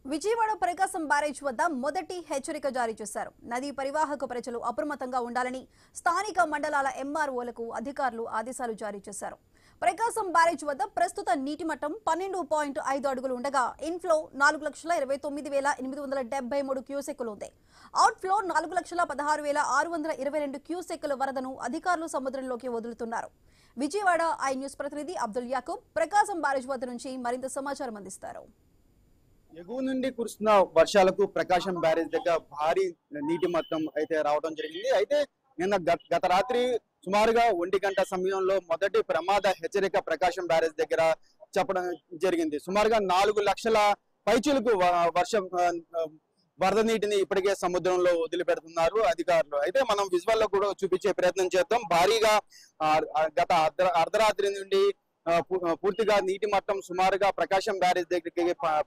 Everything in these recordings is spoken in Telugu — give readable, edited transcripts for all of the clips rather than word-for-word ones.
విజయవాడ ప్రకాశం బ్యారేజ్ వద్ద మొదటి హెచ్చరిక జారీ చేశారు. నదీ పరివాహక ప్రజలు అప్రమత్తంగా ఉండాలని స్థానిక మండలాల ఎంఆర్ఓలకు అధికారులు ఆదేశాలు జారీ చేశారు. ప్రకాశం బ్యారేజ్ వద్ద ప్రస్తుత నీటి మట్టం 12.5 అడుగులు ఉండగా ఇన్ఫ్లో 4,29,873 క్యూసెక్కులు ఉంది. అవుట్ఫ్లో 4,16,622 క్యూసెక్కుల వరదను అధికారులు సముద్రంలోకి వదులుతున్నారు. విజయవాడ ఐ న్యూస్ ప్రతినిధి అబ్దుల్ యాకూబ్ ప్రకాశం బ్యారేజ్ వద్ద నుంచి మరింత సమాచారం అందిస్తారు. ఎగువ నుండి కురుస్తున్న వర్షాలకు ప్రకాశం బ్యారేజ్ దగ్గర భారీ నీటి మట్టం అయితే రావడం జరిగింది. అయితే నిన్న గత రాత్రి సుమారుగా 1 గంట సమయంలో మొదటి ప్రమాద హెచ్చరిక ప్రకాశం బ్యారేజ్ దగ్గర చెప్పడం జరిగింది. సుమారుగా 4 లక్షల పైచులకు వర్షం వరద నీటిని ఇప్పటికే సముద్రంలో వదిలిపెడుతున్నారు అధికారులు. అయితే మనం విజువల్ లో కూడా చూపించే ప్రయత్నం చేద్దాం. భారీగా గత అర్ధరాత్రి నుండి పూర్తిగా నీటి మట్టం సుమారుగా ప్రకాశం బ్యారేజ్ దగ్గరికి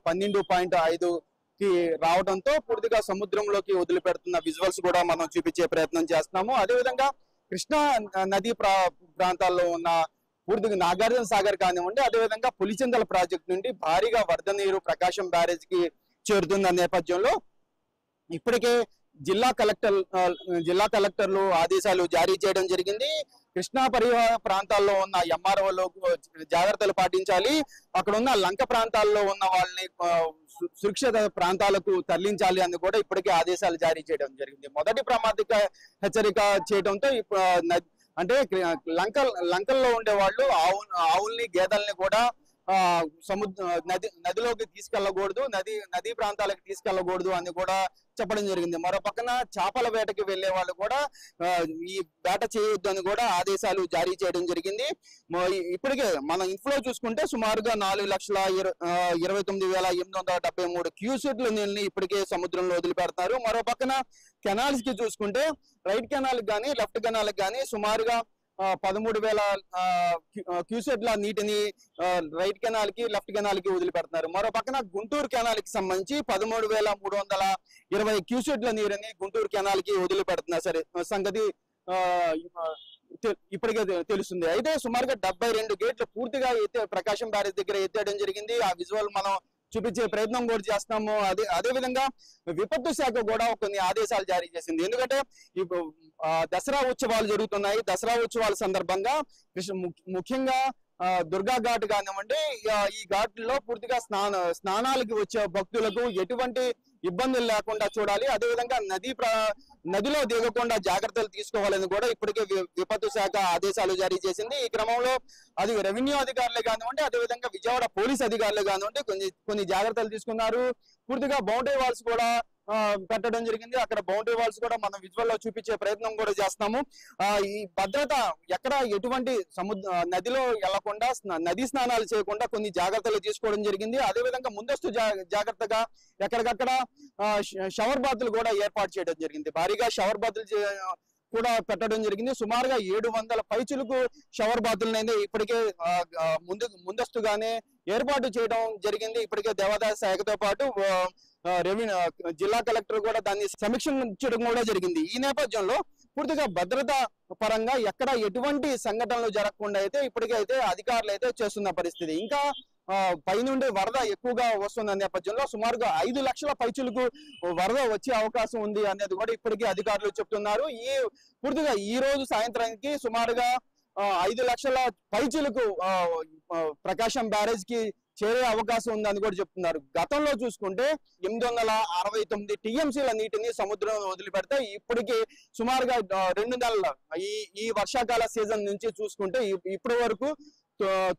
12.5 కి రావడంతో పూర్తిగా సముద్రంలోకి వదిలిపెడుతున్న విజువల్స్ కూడా మనం చూపించే ప్రయత్నం చేస్తున్నాము. అదేవిధంగా కృష్ణా నదీ ప్రాంతాల్లో ఉన్న పూర్తిగా నాగార్జున సాగర్ కానివ్వండి, అదేవిధంగా పులిచింతల ప్రాజెక్టు నుండి భారీగా వరద నీరు ప్రకాశం బ్యారేజ్ కి చేరుతున్న నేపథ్యంలో ఇప్పటికే జిల్లా కలెక్టర్లు ఆదేశాలు జారీ చేయడం జరిగింది. కృష్ణా పరివాహ ప్రాంతాల్లో ఉన్న ఎంఆర్ఓలు జాగ్రత్తలు పాటించాలి, అక్కడ ఉన్న లంక ప్రాంతాల్లో ఉన్న వాళ్ళని సురక్షిత ప్రాంతాలకు తరలించాలి అని కూడా ఇప్పటికే ఆదేశాలు జారీ చేయడం జరిగింది. మొదటి ప్రమాదిక హెచ్చరిక చేయడంతో అంటే లంకల్లో ఉండే వాళ్ళు ఆవుల్ని గేదెల్ని కూడా నదిలోకి తీసుకెళ్లకూడదు, నదీ ప్రాంతాలకు తీసుకెళ్లకూడదు అని కూడా చెప్పడం జరిగింది. మరో పక్కన చేపల వేటకి వెళ్లే వాళ్ళు కూడా ఈ వేట చేయొద్దు అని కూడా ఆదేశాలు జారీ చేయడం జరిగింది. ఇప్పటికే మనం ఇన్ఫ్లో చూసుకుంటే సుమారుగా 4,29,873 క్యూసెక్ల నీళ్ళని ఇప్పటికే సముద్రంలో వదిలిపెడతారు. మరో పక్కన కెనాల్స్ కి చూసుకుంటే రైట్ కెనాల్ కానీ లెఫ్ట్ కెనాల్ కానీ సుమారుగా 13,000 క్యూసెక్ల నీటిని రైట్ కెనాల్ కి లెఫ్ట్ కెనాల్ కి వదిలిపెడుతున్నారు. మరో పక్కన గుంటూరు కెనాల్ కి సంబంధించి 13,320 క్యూసెక్ల నీరుని గుంటూరు కెనాల్ కి వదిలిపెడుతున్న సరే సంగతి ఇప్పటికే తెలుస్తుంది. అయితే సుమారుగా 72 గేట్లు పూర్తిగా ప్రకాశం బ్యారేజ్ దగ్గర ఎత్తేయడం జరిగింది. ఆ విజువల్ మనం చూపించే ప్రయత్నం కూడా చేస్తాము. అదేవిధంగా విపత్తు శాఖ కూడా కొన్ని ఆదేశాలు జారీ చేసింది. ఎందుకంటే ఇప్పుడు దసరా ఉత్సవాలు జరుగుతున్నాయి. దసరా ఉత్సవాల సందర్భంగా ముఖ్యంగా దుర్గా ఘాట్ కానివ్వండి, ఈ ఘాట్లో పూర్తిగా స్నానాలకి వచ్చే భక్తులకు ఎటువంటి ఇబ్బందులు లేకుండా చూడాలి. అదేవిధంగా నదిలో దిగకుండా జాగ్రత్తలు తీసుకోవాలని కూడా ఇప్పటికే విపత్తు శాఖ ఆదేశాలు జారీ చేసింది. ఈ క్రమంలో అది రెవెన్యూ అధికారులే కానివ్వండి, అదేవిధంగా విజయవాడ పోలీస్ అధికారులే కానివ్వండి కొన్ని జాగ్రత్తలు తీసుకున్నారు. పూర్తిగా బౌండరీ వాల్స్ కూడా పెట్టడం జరిగింది. అక్కడ బౌండరీ వాల్స్ కూడా మనం విజువల్ లో చూపించే ప్రయత్నం కూడా చేస్తాము. ఈ భద్రత ఎక్కడ ఎటువంటి నదిలో వెళ్లకుండా నదీ స్నానాలు చేయకుండా కొన్ని జాగ్రత్తలు తీసుకోవడం జరిగింది. అదేవిధంగా ముందస్తు జాగ్రత్తగా ఎక్కడికక్కడ షవర్ బాతులు కూడా ఏర్పాటు చేయడం జరిగింది. భారీగా షవర్ బాతులు కూడా పెట్టడం జరిగింది. సుమారుగా 700 పైచులకు షవర్ బాతులనైతే ఇప్పటికే ముందస్తుగానే ఏర్పాటు చేయడం జరిగింది. ఇప్పటికే దేవాదాయ శాఖతో పాటు జిల్లా కలెక్టర్ కూడా దాన్ని సమీక్షించడం కూడా జరిగింది. ఈ నేపథ్యంలో పూర్తిగా భద్రత పరంగా ఎక్కడ ఎటువంటి సంఘటనలు జరగకుండా అయితే ఇప్పటికే అయితే అధికారులు అయితే చేస్తున్న పరిస్థితి. ఇంకా పైనుండి వరద ఎక్కువగా వస్తున్న నేపథ్యంలో సుమారుగా 5 లక్షల పైచులకు వరద వచ్చే అవకాశం ఉంది అనేది కూడా ఇప్పటికీ అధికారులు చెప్తున్నారు. పూర్తిగా ఈ రోజు సాయంత్రానికి సుమారుగా 5 లక్షల పైచులకు ప్రకాశం బ్యారేజ్ కి చేరే అవకాశం ఉందని కూడా చెప్తున్నారు. గతంలో చూసుకుంటే 869 టీఎంసీల నీటిని సముద్రంలో వదిలిపెడితే ఇప్పటికీ సుమారుగా 2 నెలల ఈ వర్షాకాల సీజన్ నుంచి చూసుకుంటే ఇప్పటి వరకు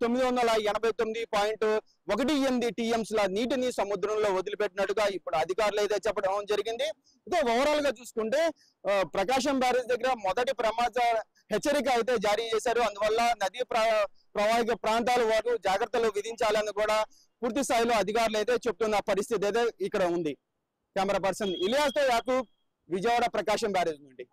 989.18 టీఎంసీల నీటిని సముద్రంలో వదిలిపెట్టినట్టుగా ఇప్పుడు అధికారులు అయితే చెప్పడం జరిగింది. ఇదే ఓవరాల్ గా చూసుకుంటే ప్రకాశం బ్యారేజ్ దగ్గర మొదటి ప్రమాద హెచ్చరిక అయితే జారీ చేశారు. అందువల్ల నదీ ప్రవాహిక ప్రాంతాల వారు జాగ్రత్తలు విధించాలని కూడా పూర్తి స్థాయిలో అధికారులు అయితే చెప్తున్న పరిస్థితి అయితే ఇక్కడ ఉంది. కెమెరా పర్సన్ ఇలియాస్ తో యాకూబ్, విజయవాడ ప్రకాశం బ్యారేజ్ నుండి.